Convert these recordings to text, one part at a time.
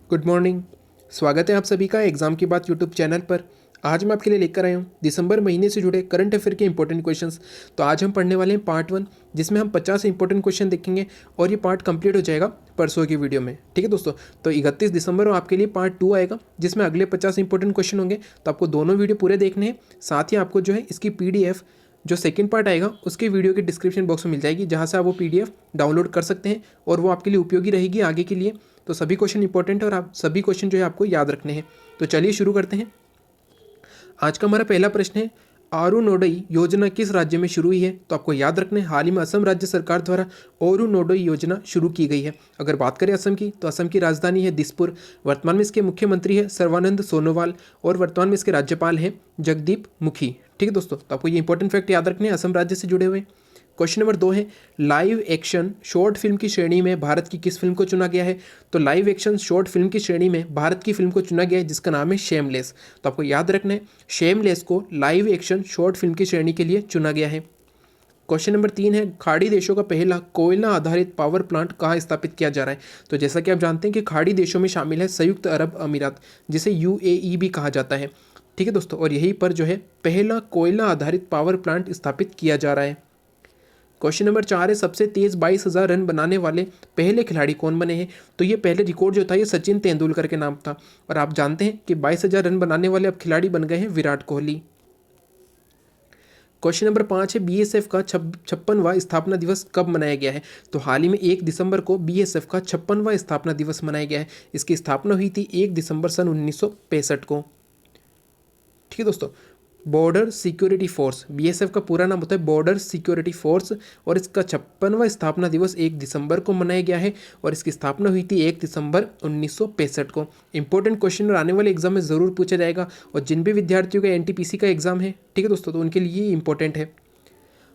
Good morning. स्वागत है आप सभी का एग्जाम की बात यूट्यूब चैनल पर। आज मैं आपके लिए लेकर आया हूँ दिसंबर महीने से जुड़े करंट अफेयर के इंपॉर्टेंट क्वेश्चंस। तो आज हम पढ़ने वाले हैं पार्ट 1, जिसमें हम 50 इंपॉर्टेंट क्वेश्चन देखेंगे और ये पार्ट कंप्लीट हो जाएगा परसों की वीडियो में। ठीक है दोस्तों, तो 31 दिसंबर को आपके लिए पार्ट 2 आएगा, जिसमें अगले 50 इंपॉर्टेंट क्वेश्चन होंगे। तो आपको दोनों वीडियो पूरे देखने हैं। साथ ही आपको जो है इसकी PDF जो सेकंड पार्ट आएगा उसके वीडियो के डिस्क्रिप्शन बॉक्स में मिल जाएगी, जहाँ से आप वो PDF डाउनलोड कर सकते हैं और वो आपके लिए उपयोगी रहेगी आगे के लिए। तो सभी क्वेश्चन इंपॉर्टेंट है और आप सभी क्वेश्चन जो है आपको याद रखने हैं। तो चलिए शुरू करते हैं। आज का हमारा पहला प्रश्न है, अरुणोदय योजना किस राज्य में शुरू हुई है? तो आपको याद रखना है, हाल ही में असम राज्य सरकार द्वारा अरुणोदय योजना शुरू की गई है। अगर बात करें असम की, तो असम की राजधानी है दिसपुर। वर्तमान में इसके मुख्यमंत्री है सर्बानंद सोनोवाल और वर्तमान में इसके राज्यपाल हैं जगदीप मुखी। ठीक है दोस्तों, तो आपको ये इंपॉर्टेंट फैक्ट याद रखने हैं असम राज्य से जुड़े हुए। क्वेश्चन नंबर 2 है, लाइव एक्शन शॉर्ट फिल्म की श्रेणी में भारत की किस फिल्म को चुना गया है? तो लाइव एक्शन शॉर्ट फिल्म की श्रेणी में भारत की फिल्म को चुना गया है, जिसका नाम है शेमलेस। तो आपको याद रखना है, शेमलेस को लाइव एक्शन शॉर्ट फिल्म की श्रेणी के लिए चुना गया है। क्वेश्चन नंबर 3 है, खाड़ी देशों का पहला कोयला आधारित पावर प्लांट कहाँ स्थापित किया जा रहा है? तो जैसा कि आप जानते हैं कि खाड़ी देशों में शामिल है संयुक्त अरब अमीरात, जिसे UAE भी कहा जाता है। ठीक है दोस्तों, और यहीं पर जो है पहला कोयला आधारित पावर प्लांट स्थापित किया जा रहा है। क्वेश्चन नंबर 4 है, सबसे तेज 22,000 रन बनाने वाले पहले खिलाड़ी कौन बने हैं? तो ये पहले रिकॉर्ड जो था ये सचिन तेंदुलकर के नाम था, और आप जानते हैं कि 22,000 रन बनाने वाले अब खिलाड़ी बन गए हैं विराट कोहली। क्वेश्चन नंबर 5 है, BSF का 56वां स्थापना दिवस कब मनाया गया है? तो हाल ही में 1 दिसंबर को BSF का 56वां स्थापना दिवस मनाया गया है। इसकी स्थापना हुई थी 1 दिसंबर सन 1965 को। ठीक है दोस्तों, बॉर्डर सिक्योरिटी फोर्स, BSF का पूरा नाम होता है बॉर्डर सिक्योरिटी फोर्स, और इसका 56वां स्थापना दिवस 1 दिसंबर को मनाया गया है और इसकी स्थापना हुई थी 1 दिसंबर 1965 को। इंपॉर्टेंट क्वेश्चन और आने वाले एग्जाम में ज़रूर पूछा जाएगा, और जिन भी विद्यार्थियों का NTPC का एग्जाम है, ठीक है दोस्तों, तो उनके लिए ये इंपॉर्टेंट है।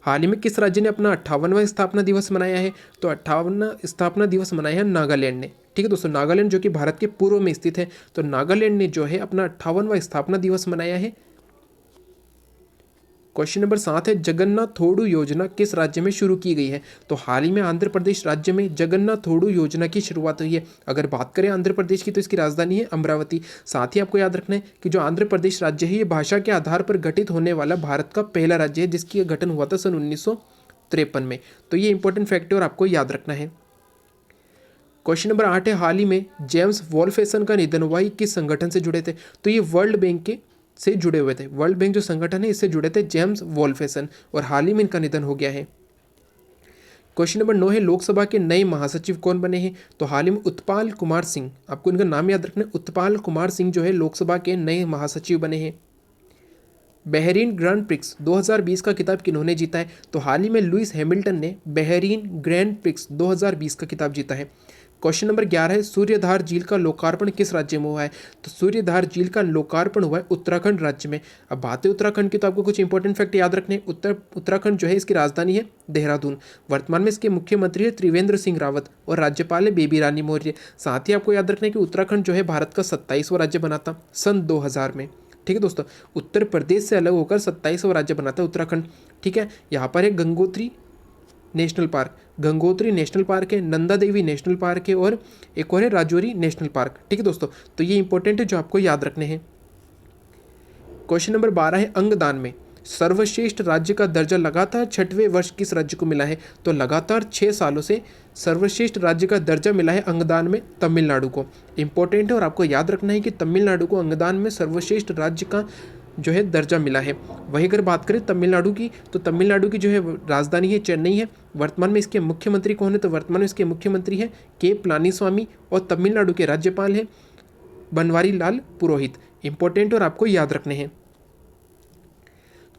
हाल ही में किस राज्य ने अपना 58वां स्थापना दिवस मनाया है? तो 58वां स्थापना दिवस मनाया है नागालैंड ने। ठीक है दोस्तों, नागालैंड जो कि भारत के पूर्व में स्थित है, तो नागालैंड ने जो है अपना 58वां स्थापना दिवस मनाया है। क्वेश्चन नंबर 7 है, जगन्नाथ थोड़ू योजना किस राज्य में शुरू की गई है? तो हाल ही में आंध्र प्रदेश राज्य में जगन्नाथ थोड़ू योजना की शुरुआत हुई है। अगर बात करें आंध्र प्रदेश की, तो इसकी राजधानी है अमरावती। साथ ही आपको याद रखना है कि जो आंध्र प्रदेश राज्य है, ये भाषा के आधार पर गठित होने वाला भारत का पहला राज्य है, जिसकी गठन हुआ था सन 1953 में। तो ये इंपॉर्टेंट फैक्ट है और आपको याद रखना है। क्वेश्चन नंबर 8 है, हाल ही में जेम्स वॉल्फेसन का निधन हुआ, किस संगठन से जुड़े थे? तो ये वर्ल्ड बैंक के से जुड़े हुए थे। वर्ल्ड बैंक जो संगठन है, इससे जुड़े थे जेम्स वॉल्फेसन, और हाल ही में इनका निधन हो गया है। क्वेश्चन नंबर 9 है, लोकसभा के नए महासचिव कौन बने हैं? तो हाल ही में उत्पाल कुमार सिंह, आपको इनका नाम याद रखना है, उत्पाल कुमार सिंह जो है लोकसभा के नए महासचिव बने हैं। बहरीन ग्रैंड प्रिक्स 2020 का खिताब किन्होंने जीता है? तो हाल ही में लुइस हैमिल्टन ने बहरीन ग्रैंड प्रिक्स 2020 का खिताब जीता है। क्वेश्चन नंबर 11 है, सूर्यधार झील का लोकार्पण किस राज्य में हुआ है? तो सूर्यधार झील का लोकार्पण हुआ है उत्तराखंड राज्य में। अब बात है उत्तराखंड की, तो आपको कुछ इंपॉर्टेंट फैक्ट याद रखने हैं। उत्तराखंड जो है इसकी राजधानी है देहरादून। वर्तमान में इसके मुख्यमंत्री है त्रिवेंद्र सिंह रावत और राज्यपाल है बेबी रानी मौर्य। साथ ही आपको याद रखना है कि उत्तराखंड जो है भारत का 27वां राज्य बना था सन 2000 में। ठीक है दोस्तों, उत्तर प्रदेश से अलग होकर 27वां राज्य बना था उत्तराखंड। ठीक है, यहाँ पर है Gangotri national park, Gangotri national park है, नंदा देवी नेशनल पार्क है, और एक और है राजौरी नेशनल पार्क। ठीक है दोस्तों, तो ये इंपॉर्टेंट है जो आपको याद रखने हैं। क्वेश्चन नंबर 12 है, अंगदान में सर्वश्रेष्ठ राज्य का दर्जा लगातार 6वें वर्ष किस राज्य को मिला है? तो लगातार 6 सालों से सर्वश्रेष्ठ राज्य का दर्जा मिला है अंगदान में तमिलनाडु को। इंपॉर्टेंट है और आपको याद रखना है कि तमिलनाडु को अंगदान में सर्वश्रेष्ठ राज्य का जो है दर्जा मिला है। वही अगर बात करें तमिलनाडु की, तो तमिलनाडु की जो है राजधानी है चेन्नई है। वर्तमान में इसके मुख्यमंत्री कौन है? तो वर्तमान में इसके मुख्यमंत्री है के पलानीस्वामी, और तमिलनाडु के राज्यपाल है बनवारी लाल पुरोहित। इंपॉर्टेंट और आपको याद रखने हैं।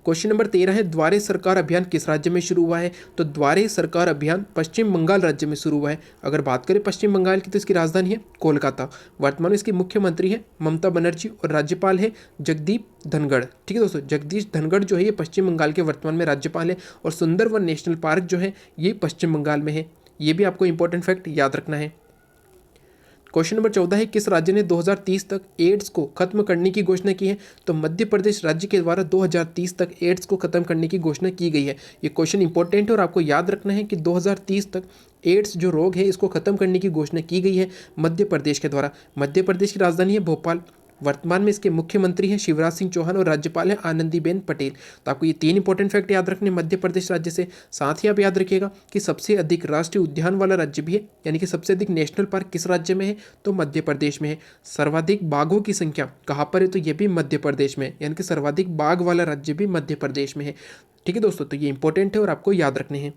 क्वेश्चन नंबर 13 है, द्वारे सरकार अभियान किस राज्य में शुरू हुआ है? तो द्वारे सरकार अभियान पश्चिम बंगाल राज्य में शुरू हुआ है। अगर बात करें पश्चिम बंगाल की, तो इसकी राजधानी है कोलकाता। वर्तमान में इसकी मुख्यमंत्री है ममता बनर्जी और राज्यपाल है जगदीप धनखड़। ठीक है दोस्तों, जगदीश धनखड़ जो है ये पश्चिम बंगाल के वर्तमान में राज्यपाल है, और सुंदरवन नेशनल पार्क जो है ये पश्चिम बंगाल में है। ये भी आपको इंपॉर्टेंट फैक्ट याद रखना है। क्वेश्चन नंबर 14 है, किस राज्य ने 2030 तक एड्स को खत्म करने की घोषणा की है? तो मध्य प्रदेश राज्य के द्वारा 2030 तक एड्स को खत्म करने की घोषणा की गई है। ये क्वेश्चन इंपॉर्टेंट है और आपको याद रखना है कि 2030 तक एड्स जो रोग है इसको खत्म करने की घोषणा की गई है मध्य प्रदेश के द्वारा। मध्य प्रदेश की राजधानी है भोपाल। वर्तमान में इसके मुख्यमंत्री हैं शिवराज सिंह चौहान और राज्यपाल हैं आनंदीबेन पटेल। तो आपको ये 3 इंपॉर्टेंट फैक्ट याद रखने मध्य प्रदेश राज्य से। साथ ही आप याद रखिएगा कि सबसे अधिक राष्ट्रीय उद्यान वाला राज्य भी है, यानी कि सबसे अधिक नेशनल पार्क किस राज्य में है? तो मध्य प्रदेश में है। सर्वाधिक बाघों की संख्या कहाँ पर है? तो ये भी मध्य प्रदेश में है, यानी कि सर्वाधिक बाघ वाला राज्य भी मध्य प्रदेश में है। ठीक है दोस्तों, तो ये इंपॉर्टेंट है और आपको याद रखने हैं।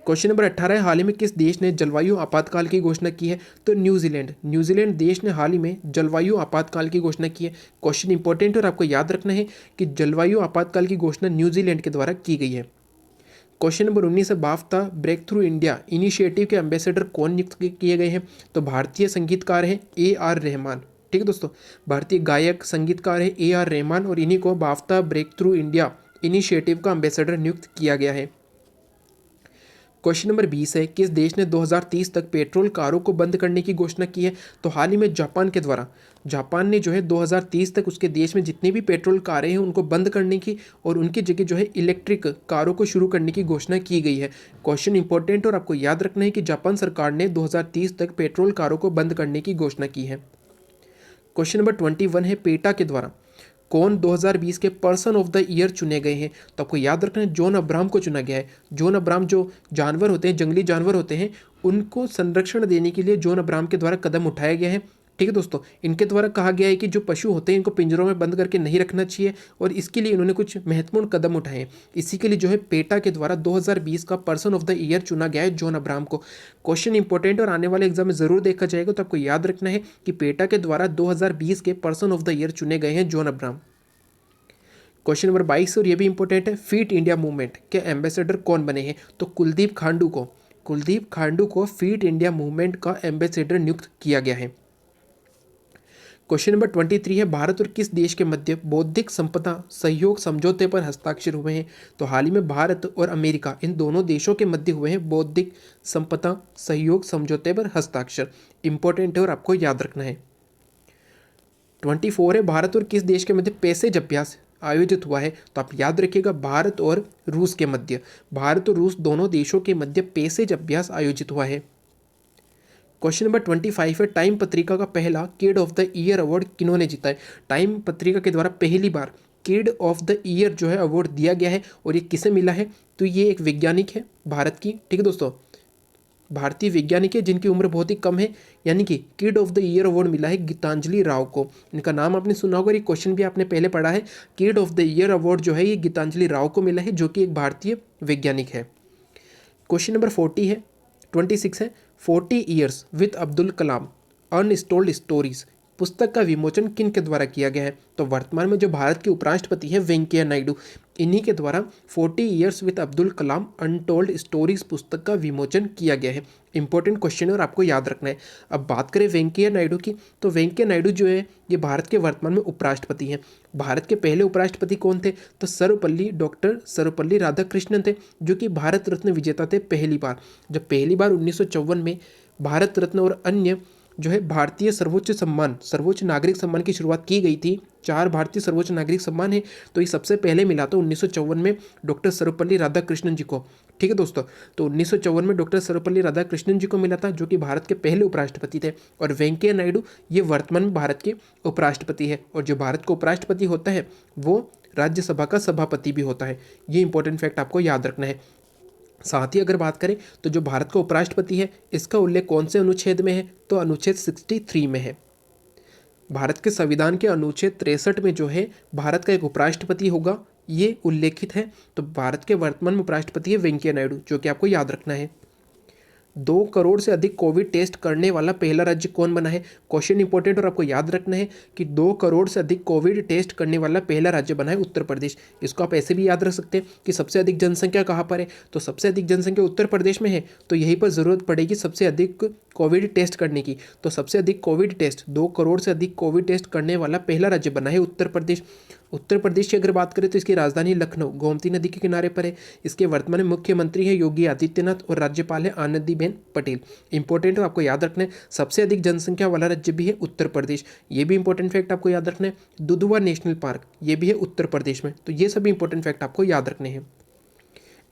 क्वेश्चन नंबर 18 है, हाल ही में किस देश ने जलवायु आपातकाल की घोषणा की है? तो न्यूजीलैंड। न्यूजीलैंड देश ने हाल ही में जलवायु आपातकाल की घोषणा की है। क्वेश्चन इंपॉर्टेंट और आपको याद रखना है कि जलवायु आपातकाल की घोषणा न्यूजीलैंड के द्वारा की गई है। क्वेश्चन नंबर 19 है, BAFTA Breakthrough India initiative के एम्बेसडर कौन नियुक्त किए गए हैं? तो भारतीय संगीतकार हैं AR रहमान। ठीक है दोस्तों, भारतीय गायक संगीतकार है AR रहमान और इन्हीं को BAFTA Breakthrough India initiative का एम्बेसडर नियुक्त किया गया है। क्वेश्चन नंबर 20 है, किस देश ने 2030 तक पेट्रोल कारों को बंद करने की घोषणा की है? तो हाल ही में जापान के द्वारा, जापान ने जो है 2030 तक उसके देश में जितनी भी पेट्रोल कारें हैं उनको बंद करने की और उनकी जगह जो है इलेक्ट्रिक कारों को शुरू करने की घोषणा की गई है। क्वेश्चन इंपॉर्टेंट और आपको याद रखना है कि जापान सरकार ने 2030 तक पेट्रोल कारों को बंद करने की घोषणा की है। क्वेश्चन नंबर 21 है, पेटा के द्वारा कौन 2020 के पर्सन ऑफ द ईयर चुने गए हैं? तो आपको याद रखना है जॉन अब्राहम को चुना गया है। जॉन अब्राहम जो जानवर होते हैं, जंगली जानवर होते हैं, उनको संरक्षण देने के लिए जॉन अब्राहम के द्वारा कदम उठाया गया है। ठीक है दोस्तों, इनके द्वारा कहा गया है कि जो पशु होते हैं इनको पिंजरों में बंद करके नहीं रखना चाहिए और इसके लिए इन्होंने कुछ महत्वपूर्ण कदम उठाए हैं। इसी के लिए जो है पेटा के द्वारा 2020 का पर्सन ऑफ द ईयर चुना गया है जॉन अब्राहम को। क्वेश्चन इंपॉर्टेंट और आने वाले एग्जाम में जरूर देखा जाएगा, तो आपको याद रखना है कि पेटा के द्वारा 2020 के पर्सन ऑफ द ईयर चुने गए हैं जॉन अब्राहम। क्वेश्चन नंबर 22 और ये भी इंपॉर्टेंट है, फिट इंडिया मूवमेंट के एम्बेसडर कौन बने हैं? तो कुलदीप खांडू को फिट इंडिया मूवमेंट का एम्बेसडर नियुक्त किया गया है। क्वेश्चन नंबर 23 है, भारत और किस देश के मध्य बौद्धिक संपदा सहयोग समझौते पर हस्ताक्षर हुए हैं? तो हाल ही में भारत और अमेरिका इन दोनों देशों के मध्य हुए हैं बौद्धिक संपदा सहयोग समझौते पर हस्ताक्षर। इंपॉर्टेंट है और आपको याद रखना है। 24 है, भारत और किस देश के मध्य पैसेज अभ्यास आयोजित हुआ है? तो आप याद रखिएगा भारत और रूस के मध्य, भारत और रूस दोनों देशों के मध्य पैसेज अभ्यास आयोजित हुआ है। क्वेश्चन नंबर 25 है, टाइम पत्रिका का पहला kid of the year award किन्होंने जीता है? टाइम पत्रिका के द्वारा पहली बार किड ऑफ द ईयर जो है अवार्ड दिया गया है और ये किसे मिला है? तो ये एक वैज्ञानिक है भारत की। ठीक है दोस्तों, भारतीय वैज्ञानिक है जिनकी उम्र बहुत ही कम है, यानी कि kid of the year award मिला है गीतांजलि राव को। इनका नाम आपने सुना होगा, ये क्वेश्चन भी आपने पहले पढ़ा है। Kid of the year award जो है ये गीतांजलि राव को मिला है, जो कि एक भारतीय वैज्ञानिक है। क्वेश्चन नंबर 26 है, 40 years with Abdul Kalam untold stories पुस्तक का विमोचन किन के द्वारा किया गया है? तो वर्तमान में जो भारत के उपराष्ट्रपति हैं वेंकैया नायडू, इन्हीं के द्वारा 40 years with Abdul Kalam untold stories पुस्तक का विमोचन किया गया है। इंपॉर्टेंट क्वेश्चन है और आपको याद रखना है। अब बात करें वेंकैया नायडू की, तो वेंकैया नायडू जो है ये भारत के वर्तमान में उपराष्ट्रपति हैं। भारत के पहले उपराष्ट्रपति कौन थे? तो डॉक्टर सर्वपल्ली राधाकृष्णन थे, जो कि भारत रत्न विजेता थे पहली बार। जब पहली बार 1954 में भारत रत्न और अन्य जो है भारतीय सर्वोच्च नागरिक सम्मान की शुरुआत की गई थी। 4 भारतीय सर्वोच्च नागरिक सम्मान है, तो ये सबसे पहले मिला था 1954 में डॉक्टर सर्वपल्ली राधाकृष्णन जी को। ठीक है दोस्तों, तो 1954 में डॉक्टर सर्वपल्ली राधाकृष्णन जी को मिला था, जो कि भारत के पहले उपराष्ट्रपति थे। और वेंकैया नायडू ये वर्तमान में भारत के उपराष्ट्रपति है, और जो भारत का उपराष्ट्रपति होता है वो राज्यसभा का सभापति भी होता है। ये इंपॉर्टेंट फैक्ट आपको याद रखना है। साथ ही अगर बात करें तो जो भारत का उपराष्ट्रपति है इसका उल्लेख कौन से अनुच्छेद में है? तो अनुच्छेद 63 में है। भारत के संविधान के अनुच्छेद 63 में जो है भारत का एक उपराष्ट्रपति होगा, ये उल्लेखित है। तो भारत के वर्तमान में उपराष्ट्रपति है वेंकैया नायडू, जो कि आपको याद रखना है। 2 करोड़ से अधिक कोविड टेस्ट करने वाला पहला राज्य कौन बना है? क्वेश्चन इंपॉर्टेंट और आपको याद रखना है कि 2 करोड़ से अधिक कोविड टेस्ट करने वाला पहला राज्य बना है उत्तर प्रदेश। इसको आप ऐसे भी याद रख सकते हैं कि सबसे अधिक जनसंख्या कहाँ पर है? तो सबसे अधिक जनसंख्या उत्तर प्रदेश में है, तो यहीं पर जरूरत पड़ेगी सबसे अधिक कोविड टेस्ट करने की। तो सबसे अधिक कोविड टेस्ट, 2 करोड़ से अधिक कोविड टेस्ट करने वाला पहला राज्य बना है उत्तर प्रदेश। उत्तर प्रदेश की अगर बात करें तो इसकी राजधानी लखनऊ गोमती नदी के किनारे पर है। इसके वर्तमान में मुख्यमंत्री है योगी आदित्यनाथ और राज्यपाल है आनंदीबेन बहन पटेल। इंपॉर्टेंट है, आपको याद रखना है। सबसे अधिक जनसंख्या वाला राज्य भी है उत्तर प्रदेश, ये भी इंपॉर्टेंट फैक्ट आपको याद रखना है। दुधवा नेशनल पार्क ये भी है उत्तर प्रदेश में, तो ये सभी इंपॉर्टेंट फैक्ट आपको याद रखने हैं।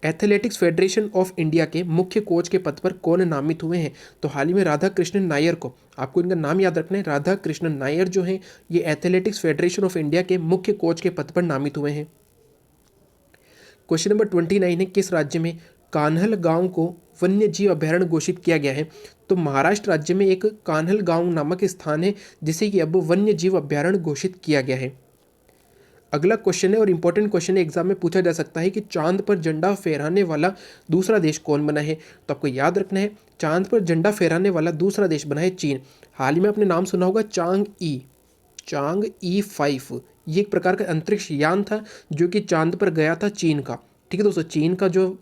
एथलेटिक्स फेडरेशन ऑफ इंडिया के मुख्य कोच के पद पर कौन नामित हुए हैं? तो हाल ही में राधा कृष्णन नायर को, आपको इनका नाम याद रखना है, राधा कृष्णन नायर जो हैं ये एथलेटिक्स फेडरेशन ऑफ इंडिया के मुख्य कोच के पद पर नामित हुए हैं। क्वेश्चन नंबर 29 है, किस राज्य में कान्हल गांव को वन्य जीव अभयारण्य घोषित किया गया है? तो महाराष्ट्र राज्य में एक कान्हल गांव नामक स्थान है जिसे कि अब वन्य जीव अभयारण्य घोषित किया गया है। अगला क्वेश्चन है और इंपॉर्टेंट क्वेश्चन है, एग्जाम में पूछा जा सकता है कि चांद पर झंडा फहराने वाला दूसरा देश कौन बना है? तो आपको याद रखना है, चांद पर झंडा फहराने वाला दूसरा देश बना है चीन। हाल ही में आपने नाम सुना होगा चांग ई 5, ये एक प्रकार का अंतरिक्ष यान था जो कि चांद पर गया था चीन का। ठीक है दोस्तों, चीन का जो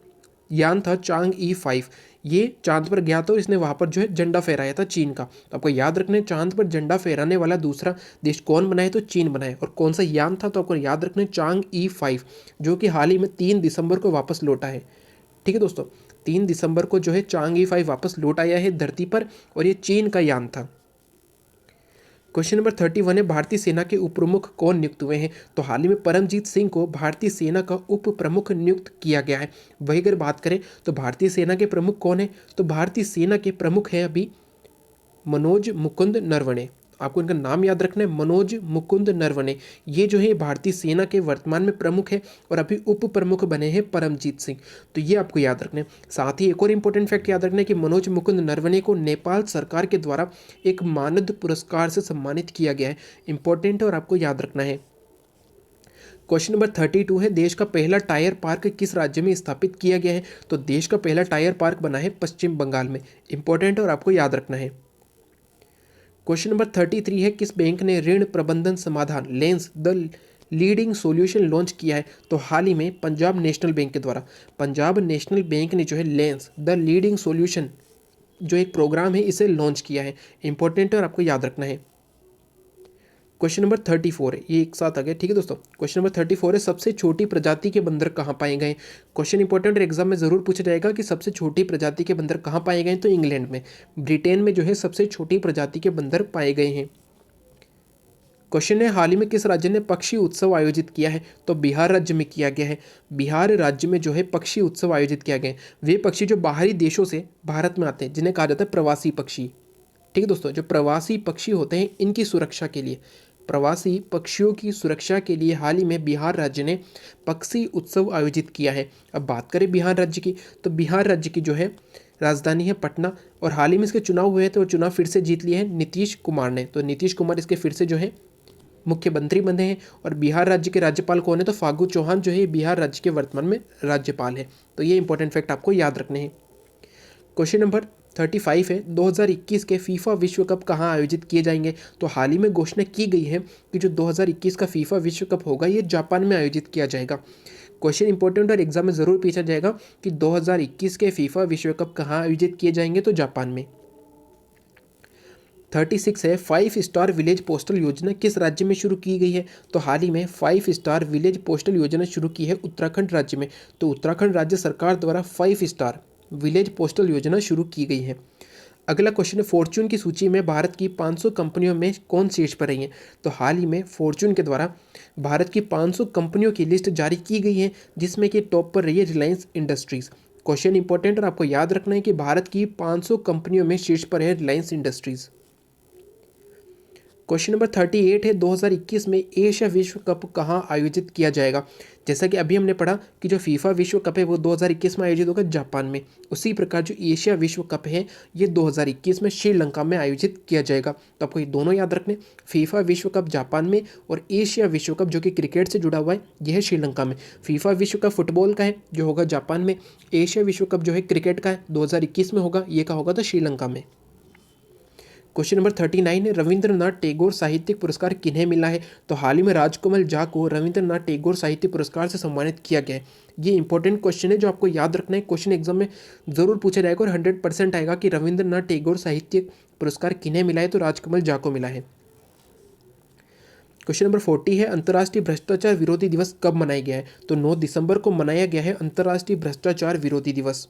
यान था चांग ई 5, ये चांद पर गया था और इसने वहाँ पर जो है झंडा फहराया था चीन का। तो आपको याद रखना है, चांद पर झंडा फहराने वाला दूसरा देश कौन बना है? तो चीन बना है। और कौन सा यान था? तो आपको याद रखना है चांग ई 5, जो कि हाल ही में 3 दिसंबर को वापस लौटा है। ठीक है दोस्तों, 3 दिसंबर को जो है चांग ई 5 वापस लौट आया है धरती पर और ये चीन का यान था। क्वेश्चन नंबर 31 है, भारतीय सेना के उप प्रमुख कौन नियुक्त हुए हैं? तो हाल ही में परमजीत सिंह को भारतीय सेना का उप प्रमुख नियुक्त किया गया है। वही अगर बात करें तो भारतीय सेना के प्रमुख कौन है? तो भारतीय सेना के प्रमुख हैं अभी मनोज मुकुंद नरवणे। आपको इनका नाम याद रखना है, मनोज मुकुंद नरवणे। ये जो है भारतीय सेना के वर्तमान में प्रमुख है और अभी उप प्रमुख बने हैं परमजीत सिंह। तो ये आपको याद रखना है। साथ ही एक और इंपॉर्टेंट फैक्ट याद रखना है कि मनोज मुकुंद नरवणे को नेपाल सरकार के द्वारा एक मानद पुरस्कार से सम्मानित किया गया है। इंपॉर्टेंट है और आपको याद रखना है। क्वेश्चन नंबर 32 है, देश का पहला टायर पार्क किस राज्य में स्थापित किया गया है? तो देश का पहला टायर पार्क बना है पश्चिम बंगाल में। इंपॉर्टेंट और आपको याद रखना है। क्वेश्चन नंबर 33 है, किस बैंक ने ऋण प्रबंधन समाधान lens the leading solution launch किया है? तो हाल ही में पंजाब नेशनल बैंक के द्वारा पंजाब नेशनल बैंक ने जो है लेंस द लीडिंग सॉल्यूशन जो एक प्रोग्राम है इसे लॉन्च किया है। इंपॉर्टेंट है और आपको याद रखना है। क्वेश्चन नंबर 34 है, ये एक साथ आ गया। ठीक है दोस्तों, क्वेश्चन नंबर 34 है, सबसे छोटी प्रजाति के बंदर कहाँ पाए गए? क्वेश्चन इंपॉर्टेंट और एग्जाम में जरूर पूछा जाएगा कि सबसे छोटी प्रजाति के बंदर कहाँ पाए गए? तो इंग्लैंड में, ब्रिटेन में जो है सबसे छोटी प्रजाति के बंदर पाए गए हैं। क्वेश्चन है, हाल ही में किस राज्य ने पक्षी उत्सव आयोजित किया है? तो बिहार राज्य में किया गया है। बिहार राज्य में जो है पक्षी उत्सव आयोजित किया गया है। वे पक्षी जो बाहरी देशों से भारत में आते हैं जिन्हें कहा जाता है प्रवासी पक्षी। ठीक है दोस्तों, जो प्रवासी पक्षी होते हैं इनकी सुरक्षा के लिए, प्रवासी पक्षियों की सुरक्षा के लिए हाल ही में बिहार राज्य ने पक्षी उत्सव आयोजित किया है। अब बात करें बिहार राज्य की, तो बिहार राज्य की जो है राजधानी है पटना और हाल ही में इसके चुनाव हुए हैं तो चुनाव फिर से जीत लिए हैं नीतीश कुमार ने। तो नीतीश कुमार इसके फिर से जो है मुख्यमंत्री बने हैं। और बिहार राज्य के राज्यपाल कौन है? तो फागू चौहान जो है बिहार राज्य के वर्तमान में राज्यपाल है। तो ये इंपॉर्टेंट फैक्ट आपको याद रखने हैं। क्वेश्चन नंबर 35 है, 2021 के फीफा विश्व कप कहाँ आयोजित किए जाएंगे? तो हाल ही में घोषणा की गई है कि जो 2021 का फीफा विश्व कप होगा ये जापान में आयोजित किया जाएगा। क्वेश्चन इंपॉर्टेंट और एग्जाम में जरूर पूछा जाएगा कि 2021 के फीफा विश्व कप कहाँ आयोजित किए जाएंगे? तो जापान में। 36 है, 5 स्टार विलेज पोस्टल योजना किस राज्य में शुरू की गई है? तो हाल ही में 5 स्टार विलेज पोस्टल योजना शुरू की है उत्तराखंड राज्य में। तो उत्तराखंड राज्य सरकार द्वारा 5 स्टार विलेज पोस्टल योजना शुरू की गई है। अगला क्वेश्चन है, फॉर्च्यून की सूची में भारत की 500 कंपनियों में कौन शीर्ष पर रही है? तो हाल ही में फॉर्च्यून के द्वारा भारत की 500 कंपनियों की लिस्ट जारी की गई है जिसमें कि टॉप पर रही है रिलायंस इंडस्ट्रीज। क्वेश्चन इंपॉर्टेंट और आपको याद रखना है कि भारत की 500 कंपनियों में शीर्ष पर है रिलायंस इंडस्ट्रीज। क्वेश्चन नंबर 38 है, 2021 में एशिया विश्व कप कहाँ आयोजित किया जाएगा? जैसा कि अभी हमने पढ़ा कि जो फीफा विश्व कप है वो 2021 में आयोजित होगा जापान में, उसी प्रकार जो एशिया विश्व कप है ये 2021 में श्रीलंका में आयोजित किया जाएगा। तो आपको ये दोनों याद रखने, फीफा विश्व कप जापान में और एशिया विश्व कप जो कि क्रिकेट से जुड़ा हुआ है यह है श्रीलंका में। फीफा विश्व कप फुटबॉल का है जो होगा जापान में, एशिया विश्व कप जो है क्रिकेट का है 2021 में होगा, ये का होगा तो श्रीलंका में। क्वेश्चन नंबर 39 है, रविंद्रनाथ टैगोर साहित्यिक पुरस्कार किन्हें मिला है? तो हाल ही में राजकमल झा को रविंद्रनाथ टैगोर साहित्य पुरस्कार से सम्मानित किया गया है। ये इंपॉर्टेंट क्वेश्चन है जो आपको याद रखना है, क्वेश्चन एग्जाम में जरूर पूछा जाएगा और 100% आएगा कि रविंद्रनाथ टैगोर साहित्य पुरस्कार किन्हें मिला है? तो राजकमल झा को मिला है। क्वेश्चन नंबर 40 है, अंतर्राष्ट्रीय भ्रष्टाचार विरोधी दिवस कब मनाया गया है? तो 9 दिसंबर को मनाया गया है अंतर्राष्ट्रीय भ्रष्टाचार विरोधी दिवस।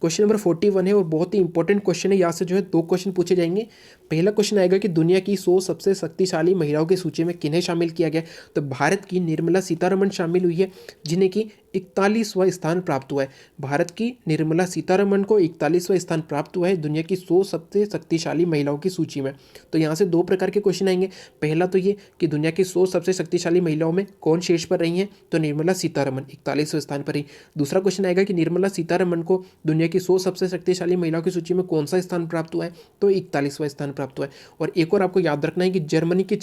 क्वेश्चन नंबर 41 है और बहुत ही इंपॉर्टेंट क्वेश्चन है। यहाँ से जो है 2 क्वेश्चन पूछे जाएंगे। पहला क्वेश्चन आएगा कि दुनिया की 100 सबसे शक्तिशाली महिलाओं की सूची में किन्हें शामिल किया गया। तो भारत की निर्मला सीतारमण शामिल हुई है, जिन्हें कि 41वां स्थान प्राप्त हुआ है। भारत की निर्मला सीतारमण को 41वां स्थान प्राप्त हुआ है दुनिया की 100 सबसे शक्तिशाली महिलाओं की सूची में। तो यहाँ से 2 प्रकार के क्वेश्चन आएंगे। पहला तो ये कि दुनिया की 100 सबसे शक्तिशाली महिलाओं में कौन शीर्ष पर रही हैं, तो निर्मला सीतारमण 41वें स्थान पर रही। दूसरा क्वेश्चन आएगा कि निर्मला सीतारमण को दुनिया की 100 सबसे शक्तिशाली महिलाओं की सूची में कौन सा स्थान प्राप्त हुआ है, तो 41वां स्थान प्राप्त हुआ है। और एक और आपको याद रखना है कि जर्मनी की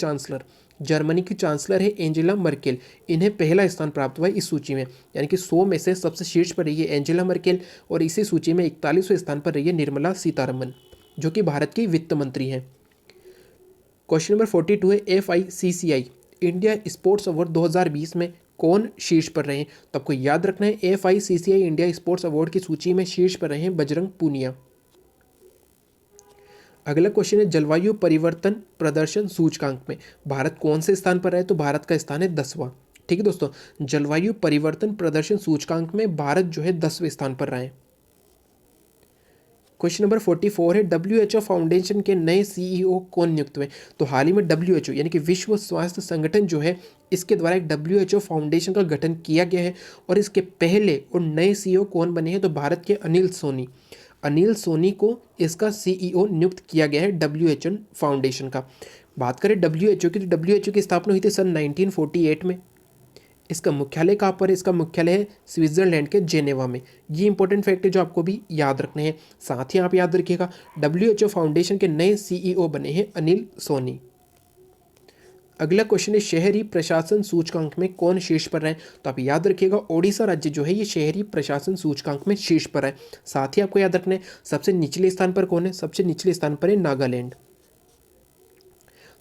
चांसलर है एंजेला मर्केल, इन्हें पहला स्थान प्राप्त हुआ है इस सूची में। यानी कि 100 में से सबसे शीर्ष पर रही है एंजेला मर्केल और इसी सूची में 41वें स्थान पर रही है निर्मला सीतारमण, जो कि भारत की वित्त मंत्री हैं। क्वेश्चन नंबर 42 है FICCI इंडिया स्पोर्ट्स अवार्ड 2020 में कौन शीर्ष पर रहे हैं। तो आपको याद रखना है FICCI इंडिया स्पोर्ट्स अवार्ड की सूची में शीर्ष पर रहे हैं बजरंग पूनिया। अगला क्वेश्चन है जलवायु परिवर्तन प्रदर्शन सूचकांक में भारत कौन से स्थान पर है, तो भारत का स्थान है 10वां। ठीक है दोस्तों, जलवायु परिवर्तन प्रदर्शन सूचकांक में भारत जो है 10वें स्थान पर रहा है। क्वेश्चन नंबर 44 है WHO फाउंडेशन के नए CEO कौन नियुक्त हुए। तो हाल ही में WHO यानी कि विश्व स्वास्थ्य संगठन जो है, इसके द्वारा एक WHO फाउंडेशन का गठन किया गया है और इसके पहले और नए CEO कौन बने हैं, तो भारत के अनिल सोनी को इसका CEO नियुक्त किया गया है WHO फाउंडेशन का। बात करें WHO की, तो WHO की स्थापना हुई थी सन 1948 में। इसका मुख्यालय कहाँ पर है, इसका मुख्यालय है स्विट्जरलैंड के जेनेवा में। ये इंपॉर्टेंट फैक्ट है जो आपको भी याद रखने हैं। साथ ही आप याद रखिएगा WHO फाउंडेशन के नए CEO बने हैं अनिल सोनी। अगला क्वेश्चन है शहरी प्रशासन सूचकांक में कौन शीर्ष पर है। तो आप याद रखिएगा ओडिशा राज्य जो है ये शहरी प्रशासन सूचकांक में शीर्ष पर है। साथ ही आपको याद रखना है सबसे निचले स्थान पर कौन है, सबसे निचले स्थान पर है नागालैंड।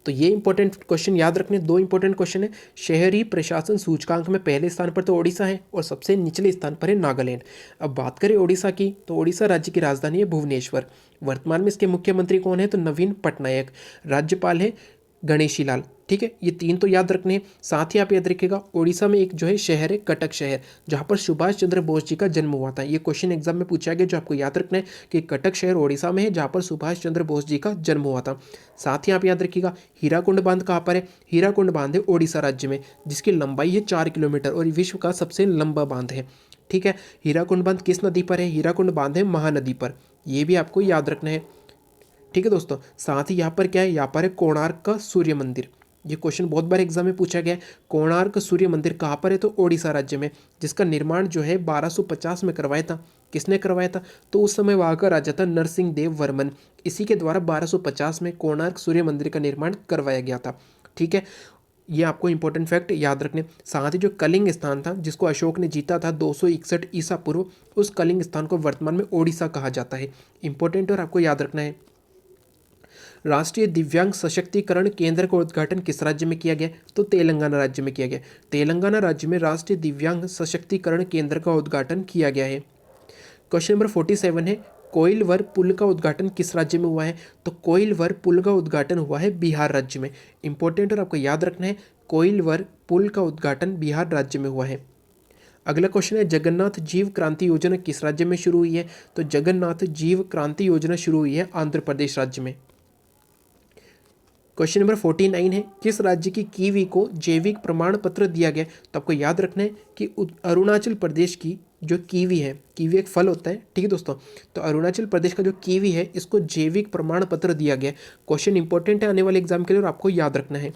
तो ये इंपॉर्टेंट क्वेश्चन याद रखने, 2 इंपॉर्टेंट क्वेश्चन है। शहरी प्रशासन सूचकांक में पहले स्थान पर तो ओडिशा है और सबसे निचले स्थान पर है नागालैंड। अब बात करें ओडिशा की, तो ओडिशा राज्य की राजधानी है भुवनेश्वर। वर्तमान में इसके मुख्यमंत्री कौन है, तो नवीन पटनायक। राज्यपाल है गणेशी लाल। ठीक है, ये 3 तो याद रखने हैं। साथ ही आप याद रखिएगा ओडिशा में एक जो है शहर है कटक शहर, जहाँ पर सुभाष चंद्र बोस जी का जन्म हुआ था। ये क्वेश्चन एग्जाम में पूछा गया, जो आपको याद रखना है कि कटक शहर ओडिशा में है जहाँ पर सुभाष चंद्र बोस जी का जन्म हुआ था। साथ ही आप याद रखिएगा हीराकुंड बांध कहाँ पर है, हीराकुंड बांध है ओडिशा राज्य में, जिसकी लंबाई है 4 किलोमीटर और विश्व का सबसे लंबा बांध है। ठीक है, हीराकुंड बांध किस नदी पर है, हीराकुंड बांध है महानदी पर। ये भी आपको याद रखना है। ठीक है दोस्तों, साथ ही यहाँ पर क्या है, यहाँ पर है कोणार्क का सूर्य मंदिर। ये क्वेश्चन बहुत बार एग्जाम में पूछा गया है। कोणार्क सूर्य मंदिर कहाँ पर है, तो ओडिशा राज्य में, जिसका निर्माण जो है 1250 में करवाया था। किसने करवाया था, तो उस समय वहाँ का राजा था नरसिंह देव वर्मन। इसी के द्वारा 1250 में कोणार्क सूर्य मंदिर का निर्माण करवाया गया था। ठीक है, ये आपको इंपॉर्टेंट फैक्ट याद रखने। साथ ही जो कलिंग स्थान था जिसको अशोक ने जीता था 261 ईसा पूर्व, उस कलिंग स्थान को वर्तमान में ओडिशा कहा जाता है। इंपॉर्टेंट और आपको याद रखना है। राष्ट्रीय दिव्यांग सशक्तिकरण केंद्र का उद्घाटन किस राज्य में किया गया, तो तेलंगाना राज्य में किया गया। तेलंगाना राज्य में राष्ट्रीय दिव्यांग सशक्तिकरण केंद्र का उद्घाटन किया गया है। क्वेश्चन नंबर 47 है कोइलवर पुल का उद्घाटन किस राज्य में हुआ है, तो कोइलवर पुल का उद्घाटन हुआ है बिहार राज्य में। इंपॉर्टेंट और आपको याद रखना है कोइलवर पुल का उद्घाटन बिहार राज्य में हुआ है। अगला क्वेश्चन है जगन्नाथ जीव क्रांति योजना किस राज्य में शुरू हुई है, तो जगन्नाथ जीव क्रांति योजना शुरू हुई है आंध्र प्रदेश राज्य में। क्वेश्चन नंबर 49 है किस राज्य की कीवी को जैविक प्रमाण पत्र दिया गया, तो आपको याद रखना है कि अरुणाचल प्रदेश की जो कीवी है, कीवी एक फल होता है। ठीक है दोस्तों, तो अरुणाचल प्रदेश का जो कीवी है इसको जैविक प्रमाण पत्र दिया गया। क्वेश्चन इंपॉर्टेंट है आने वाले एग्जाम के लिए और आपको याद रखना है।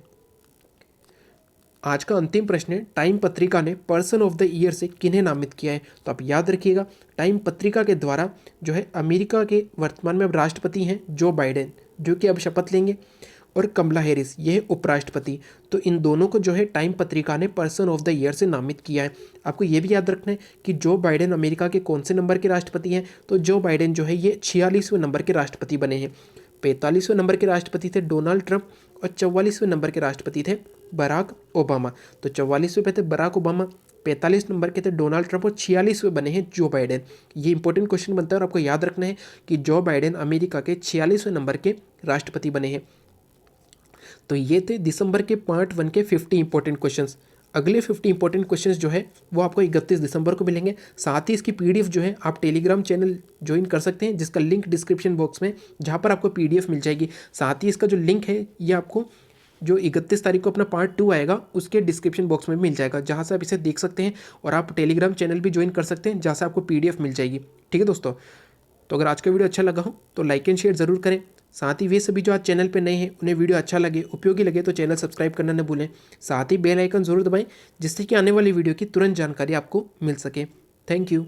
आज का अंतिम प्रश्न है टाइम पत्रिका ने पर्सन ऑफ द ईयर से किन्हें नामित किया है, तो आप याद रखिएगा टाइम पत्रिका के द्वारा जो है अमेरिका के वर्तमान में अब राष्ट्रपति हैं जो बाइडेन, जो कि अब शपथ लेंगे, और कमला हैरिस ये है उपराष्ट्रपति। तो इन दोनों को जो है टाइम पत्रिका ने पर्सन ऑफ द ईयर से नामित किया है। आपको ये भी याद रखना है कि जो बाइडेन अमेरिका के कौन से नंबर के राष्ट्रपति हैं, तो जो बाइडेन जो है ये 46वें नंबर के राष्ट्रपति बने हैं। 45वें नंबर के राष्ट्रपति थे डोनाल्ड ट्रंप और 44वें नंबर के राष्ट्रपति थे बराक ओबामा। तो 44वें पे थे बराक ओबामा, 45 नंबर के थे डोनाल्ड ट्रंप और 46वें बने हैं जो बाइडेन। ये इंपॉर्टेंट क्वेश्चन बनता है और आपको याद रखना है कि जो बाइडेन अमेरिका के 46वें नंबर के राष्ट्रपति बने हैं। तो ये थे दिसंबर के पार्ट 1 के 50 इंपॉर्टेंट क्वेश्चंस। अगले 50 इंपॉर्टेंट क्वेश्चंस जो है वो आपको 31 दिसंबर को मिलेंगे। साथ ही इसकी पीडीएफ जो है आप टेलीग्राम चैनल ज्वाइन कर सकते हैं, जिसका लिंक डिस्क्रिप्शन बॉक्स में, जहाँ पर आपको पीडीएफ मिल जाएगी। साथ ही इसका जो लिंक है ये आपको जो 31 तारीख को अपना पार्ट 2 आएगा उसके डिस्क्रिप्शन बॉक्स में मिल जाएगा, जहाँ से आप इसे देख सकते हैं और आप टेलीग्राम चैनल भी ज्वाइन कर सकते हैं, जहाँ से आपको पीडीएफ मिल जाएगी। ठीक है दोस्तों, तो अगर आज का वीडियो अच्छा लगा हो तो लाइक एंड शेयर ज़रूर करें। साथ ही वे सभी जो आज चैनल पे नए हैं उन्हें वीडियो अच्छा लगे, उपयोगी लगे तो चैनल सब्सक्राइब करना न भूलें। साथ ही बेल आइकन ज़रूर दबाएं, जिससे कि आने वाली वीडियो की तुरंत जानकारी आपको मिल सके। Thank you.